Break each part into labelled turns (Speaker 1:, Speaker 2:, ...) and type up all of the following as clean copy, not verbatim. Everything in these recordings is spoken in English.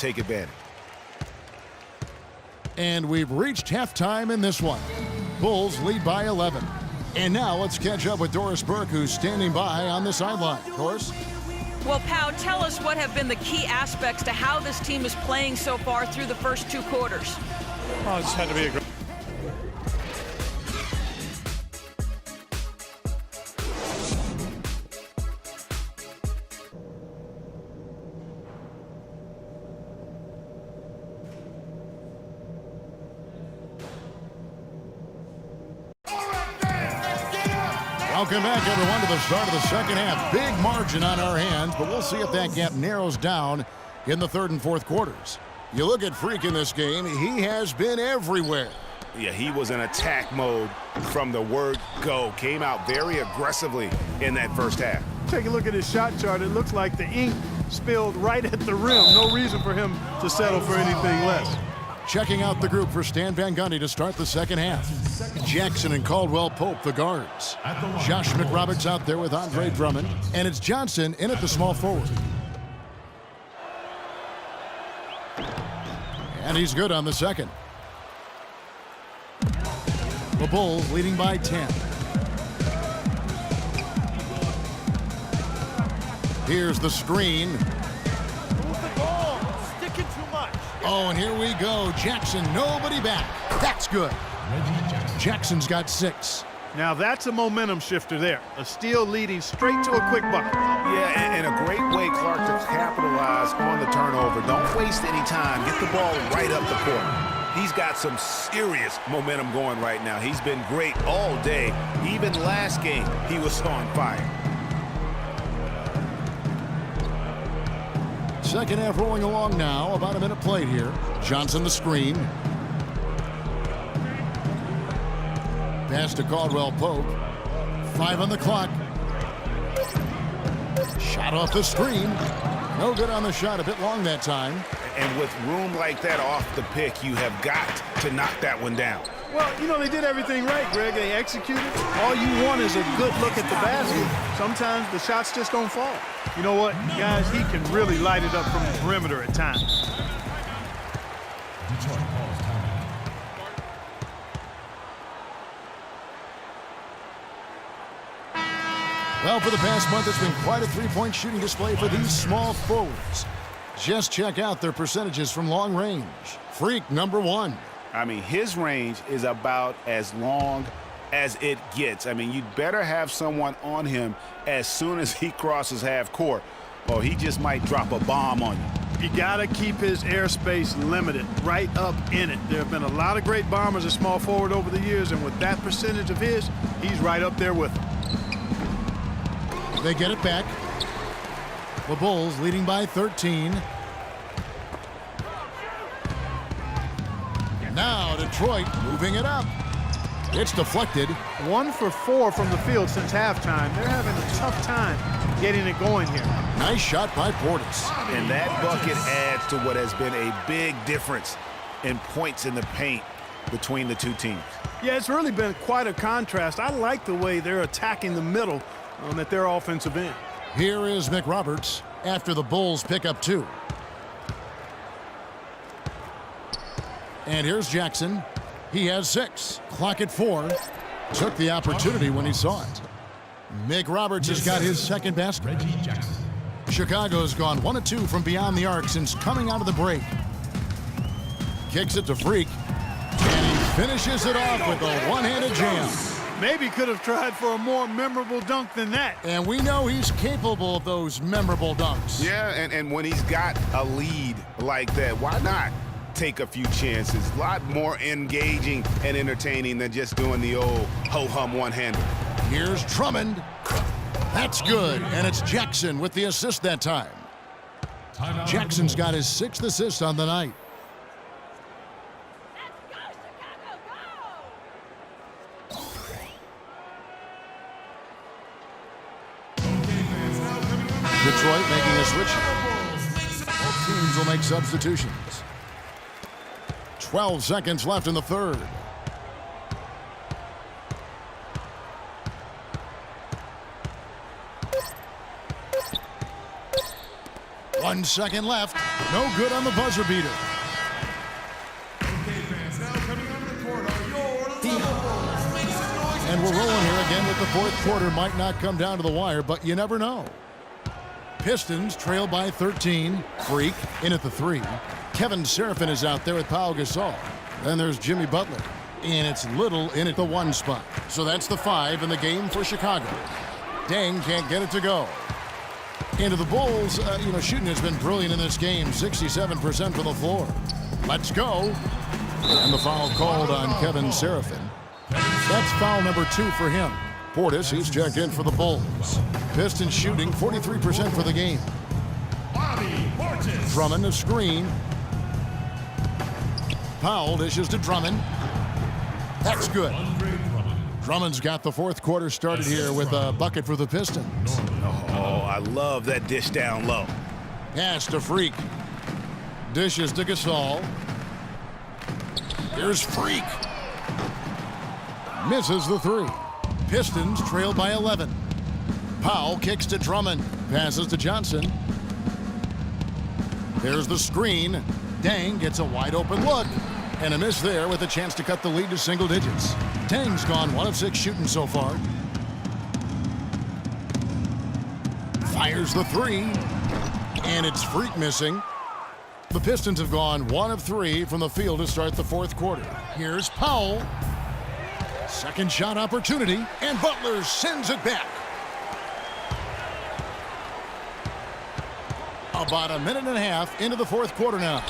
Speaker 1: take advantage.
Speaker 2: And we've reached halftime in this one. Bulls lead by 11. And now let's catch up with Doris Burke, who's standing by on the sideline. Doris?
Speaker 3: Well, Pau, tell us what have been the key aspects to how this team is playing so far through the first 2 quarters.
Speaker 4: Oh, it's had to be a great.
Speaker 2: Welcome back, everyone, to the start of the second half. Big margin on our hands, but we'll see if that gap narrows down in the third and fourth quarters. You look at Freak in this game, he has been everywhere.
Speaker 1: Yeah, he was in attack mode from the word go. Came out very aggressively in that first half.
Speaker 4: Take a look at his shot chart. It looks like the ink spilled right at the rim. No reason for him to settle for anything less.
Speaker 2: Checking out the group for Stan Van Gundy to start the second half. Jackson and Caldwell Pope, the guards. Josh McRoberts out there with Andre Drummond. And it's Johnson in at the small forward. And he's good on the second. The Bulls leading by 10. Here's the screen. Oh, and here we go. Jackson, nobody back. That's good. Jackson's got 6.
Speaker 4: Now that's a momentum shifter there. A steal leading straight to a quick bucket.
Speaker 1: Yeah, and a great way, Clark, to capitalize on the turnover. Don't waste any time. Get the ball right up the court. He's got some serious momentum going right now. He's been great all day. Even last game, he was on fire.
Speaker 2: Second half rolling along now. About a minute played here. Johnson the screen. Pass to Caldwell Pope. 5 on the clock. Shot off the screen. No good on the shot. A bit long that time.
Speaker 1: And with room like that off the pick, you have got to knock that one down.
Speaker 4: Well, you know, they did everything right, Greg. They executed. All you want is a good look at the basket. Sometimes the shots just don't fall. You know what, guys? He can really light it up from the perimeter at times.
Speaker 2: Well, for the past month, it's been quite a three-point shooting display for these small forwards. Just check out their percentages from long range. Freak, number 1.
Speaker 1: I mean, his range is about as long as it gets. I mean, you'd better have someone on him as soon as he crosses half court, or he just might drop a bomb on you.
Speaker 4: You got to keep his airspace limited, right up in it. There have been a lot of great bombers at small forward over the years, and with that percentage of his, he's right up there with them.
Speaker 2: They get it back. The Bulls leading by 13. Now Detroit moving it up. It's deflected.
Speaker 4: 1 for 4 from the field since halftime. They're having a tough time getting it going here.
Speaker 2: Nice shot by Portis.
Speaker 1: And that bucket adds to what has been a big difference in points in the paint between the two teams.
Speaker 4: Yeah, it's really been quite a contrast. I like the way they're attacking the middle at their offensive end.
Speaker 2: Here is McRoberts after the Bulls pick up 2. And here's Jackson. He has 6. Clock at 4. Took the opportunity when he saw it. McRoberts has got his second basket. Chicago's gone 1 of 2 from beyond the arc since coming out of the break. Kicks it to Freak. And he finishes it off with a one-handed jam.
Speaker 4: Maybe could have tried for a more memorable dunk than that.
Speaker 2: And we know he's capable of those memorable dunks.
Speaker 1: Yeah, and when he's got a lead like that, why not take a few chances? A lot more engaging and entertaining than just doing the old ho-hum one-hander.
Speaker 2: Here's Drummond. That's good, and it's Jackson with the assist that time. Jackson's got his 6th assist on the night. Detroit making a switch. Both teams will make substitutions. 12 seconds left in the third. 1 second left. No good on the buzzer beater. And we're rolling here again with the fourth quarter. Might not come down to the wire, but you never know. Pistons trail by 13. Freak in at the 3. Kevin Seraphin is out there with Pau Gasol. Then there's Jimmy Butler. And it's Little in at the 1 spot. So that's the 5 in the game for Chicago. Deng can't get it to go. Into the Bulls, shooting has been brilliant in this game. 67% from the floor. Let's go. And the foul called on Kevin Seraphin. That's foul number 2 for him. Portis, he's checked in for the Bulls. Pistons shooting 43% for the game. Drummond a screen. Powell dishes to Drummond. That's good. Drummond's got the fourth quarter started here with a bucket for the Pistons.
Speaker 1: Oh, I love that dish down low.
Speaker 2: Pass to Freak. Dishes to Gasol. Here's Freak. Misses the 3. Pistons trail by 11. Powell kicks to Drummond. Passes to Johnson. There's the screen. Deng gets a wide open look. And a miss there with a chance to cut the lead to single digits. Deng's gone 1 of 6 shooting so far. Fires the 3. And it's Freak missing. The Pistons have gone 1 of 3 from the field to start the fourth quarter. Here's Powell. Second shot opportunity, and Butler sends it back. About a minute and a half into the fourth quarter now.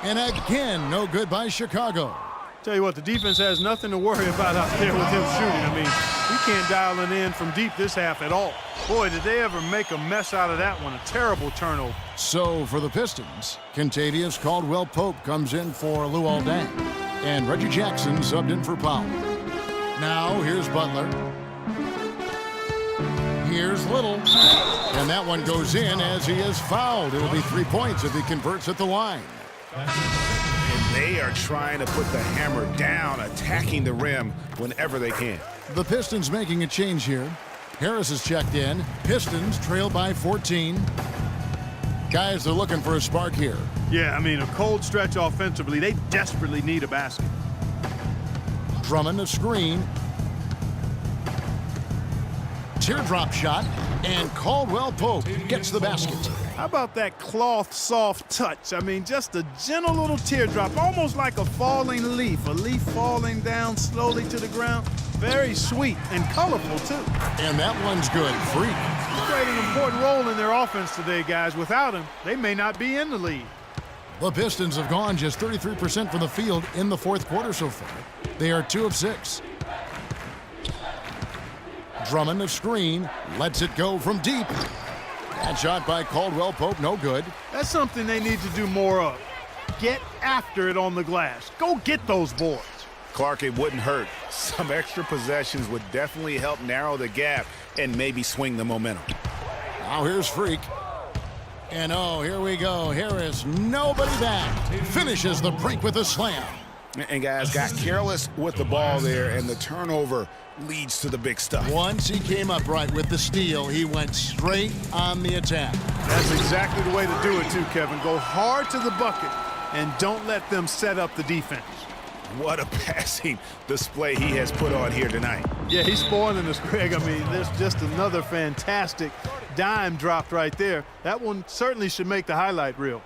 Speaker 2: And again, no good by Chicago.
Speaker 4: Tell you what, the defense has nothing to worry about out there with him shooting. I mean, he can't dial it in from deep this half at all. Boy, did they ever make a mess out of that one. A terrible turnover.
Speaker 2: So for the Pistons, Kentavious Caldwell-Pope comes in for Luol Deng. And Reggie Jackson subbed in for Powell. Now here's Butler. Here's Little. And that one goes in as he is fouled. It'll be 3 points if he converts at the line.
Speaker 1: And they are trying to put the hammer down, attacking the rim whenever they can.
Speaker 2: The Pistons making a change here. Harris is checked in. Pistons trail by 14. Guys, they're looking for a spark here.
Speaker 4: Yeah, I mean, a cold stretch offensively. They desperately need a basket.
Speaker 2: Drummond a screen. Teardrop shot. And Caldwell-Pope gets the basket.
Speaker 4: How about that cloth soft touch? I mean, just a gentle little teardrop, almost like a falling leaf. A leaf falling down slowly to the ground. Very sweet and colorful, too.
Speaker 2: And that one's good. Freak.
Speaker 4: He's played an important role in their offense today, guys. Without him, they may not be in the lead.
Speaker 2: The Pistons have gone just 33% from the field in the fourth quarter so far. They are 2 of 6. Drummond a screen. Lets it go from deep. That shot by Caldwell-Pope, no good.
Speaker 4: That's something they need to do more of. Get after it on the glass. Go get those boards.
Speaker 1: Clark, it wouldn't hurt. Some extra possessions would definitely help narrow the gap and maybe swing the momentum.
Speaker 2: Now here's Freak. And oh, here we go. Harris, nobody back. Finishes the break with a slam.
Speaker 1: And guys, got careless with the ball there, and the turnover leads to the big stuff.
Speaker 2: Once he came up right with the steal, he went straight on the attack.
Speaker 4: That's exactly the way to do it too, Kevin. Go hard to the bucket and don't let them set up the defense.
Speaker 1: What a passing display he has put on here tonight.
Speaker 4: Yeah, he's spoiling us, Greg. I mean, there's just another fantastic dime dropped right there. That one certainly should make the highlight reel.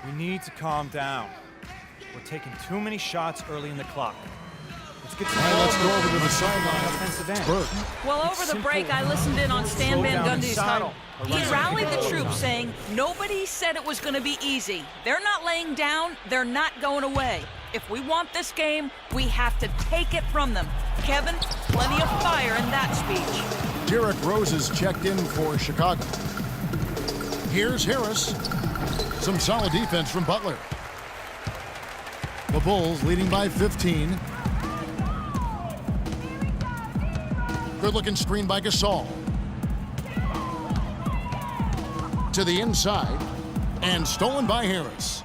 Speaker 5: We need to calm down. We're taking too many shots early in the clock. Let's get to
Speaker 2: Let's go over to the sideline.
Speaker 5: offensive end.
Speaker 2: Burke.
Speaker 3: Well, over the break, I listened in on Stan Van Gundy's huddle. He rallied the troops saying, nobody said it was going to be easy. They're not laying down. They're not going away. If we want this game, we have to take it from them. Kevin, plenty of fire in that speech.
Speaker 2: Derrick Rose is checked in for Chicago. Here's Harris. Some solid defense from Butler. The Bulls leading by 15. Good-looking screen by Gasol. To the inside. And stolen by Harris.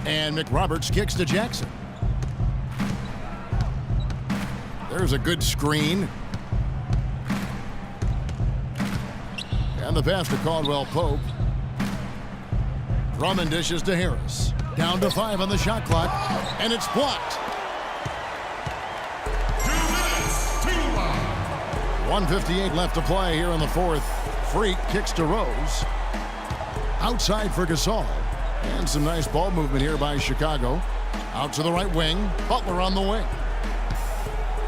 Speaker 2: And McRoberts kicks to Jackson. There's a good screen. And the pass to Caldwell Pope. Drummond dishes to Harris. Down to 5 on the shot clock, and it's blocked. 1:58 left to play here in the fourth. Freak kicks to Rose. Outside for Gasol. And some nice ball movement here by Chicago. Out to the right wing. Butler on the wing.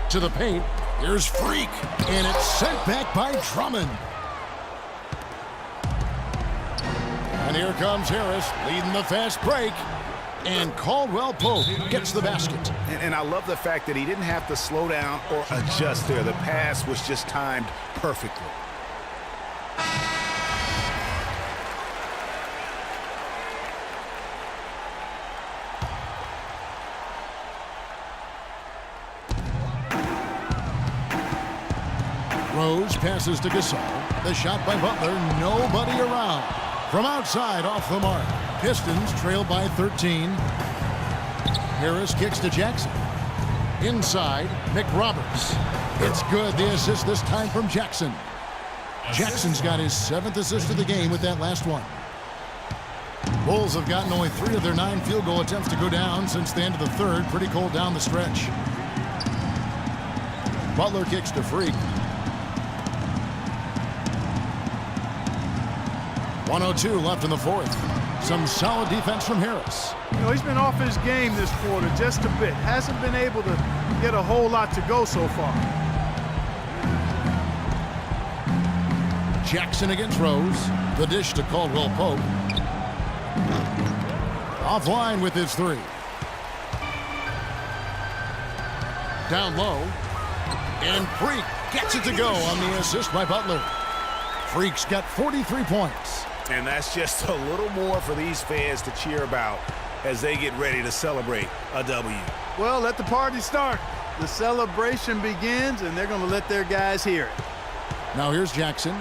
Speaker 2: To the paint. Here's Freak. And it's sent back by Drummond. And here comes Harris leading the fast break. And Caldwell Pope gets the basket.
Speaker 1: And I love the fact that he didn't have to slow down or adjust there. The pass was just timed perfectly.
Speaker 2: Rose passes to Gasol. The shot by Butler, nobody around. From outside, off the mark. Pistons trail by 13. Harris kicks to Jackson. Inside, McRoberts. It's good, the assist this time from Jackson. Jackson's got his 7th assist of the game with that last one. Bulls have gotten only 3 of their 9 field goal attempts to go down since the end of the third. Pretty cold down the stretch. Butler kicks to Freak. 1:02 left in the fourth. Some solid defense from Harris.
Speaker 4: You know, he's been off his game this quarter just a bit. Hasn't been able to get a whole lot to go so far.
Speaker 2: Jackson against Rose. The dish to Caldwell Pope. Offline with his 3. Down low. And Freak gets it to go on the assist by Butler. Freak's got 43 points.
Speaker 1: And that's just a little more for these fans to cheer about as they get ready to celebrate a W.
Speaker 4: Well, let the party start. The celebration begins, and they're going to let their guys hear it.
Speaker 2: Now here's Jackson.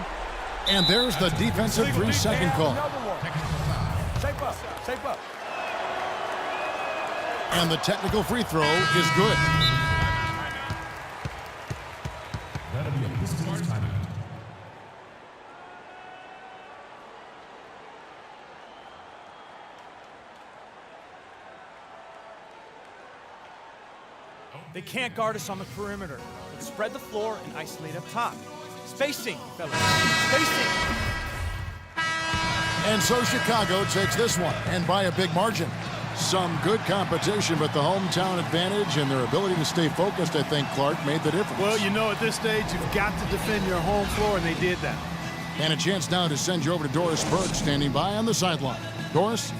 Speaker 2: And there's the defensive 3-second call.
Speaker 5: Shape up, shape up.
Speaker 2: And the technical free throw is good.
Speaker 5: They can't guard us on the perimeter. Let's spread the floor and isolate up top. Spacing, fellas. Spacing.
Speaker 2: And so Chicago takes this one, and by a big margin. Some good competition, but the hometown advantage and their ability to stay focused, I think, Clark, made the difference.
Speaker 4: Well, you know, at this stage, you've got to defend your home floor, and they did that.
Speaker 2: And a chance now to send you over to Doris Burke, standing by on the sideline. Doris?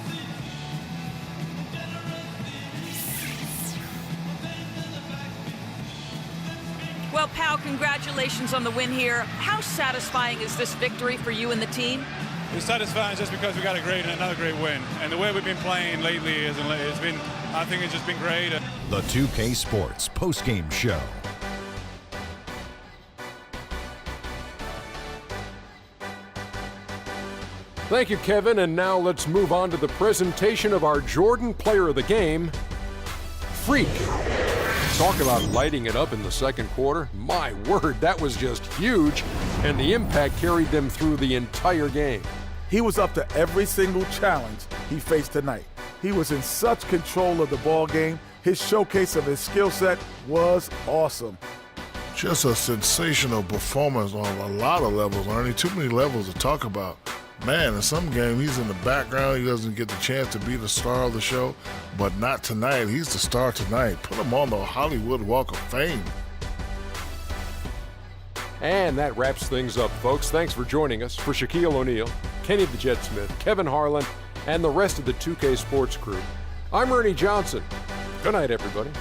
Speaker 3: Well, pal, congratulations on the win here. How satisfying is this victory for you and the team?
Speaker 6: It's satisfying just because we got another great win. And the way we've been playing lately I think it's just been great.
Speaker 7: The 2K Sports postgame show.
Speaker 8: Thank you, Kevin. And now let's move on to the presentation of our Jordan Player of the Game, Freak. Talk about lighting it up in the second quarter. My word, that was just huge. And the impact carried them through the entire game.
Speaker 9: He was up to every single challenge he faced tonight. He was in such control of the ball game. His showcase of his skill set was awesome.
Speaker 10: Just a sensational performance on a lot of levels, Ernie. Too many levels to talk about. Man, in some game, he's in the background. He doesn't get the chance to be the star of the show, but not tonight. He's the star tonight. Put him on the Hollywood Walk of Fame.
Speaker 8: And that wraps things up, folks. Thanks for joining us. For Shaquille O'Neal, Kenny the Jet Smith, Kevin Harlan, and the rest of the 2K Sports crew, I'm Ernie Johnson. Good night, everybody.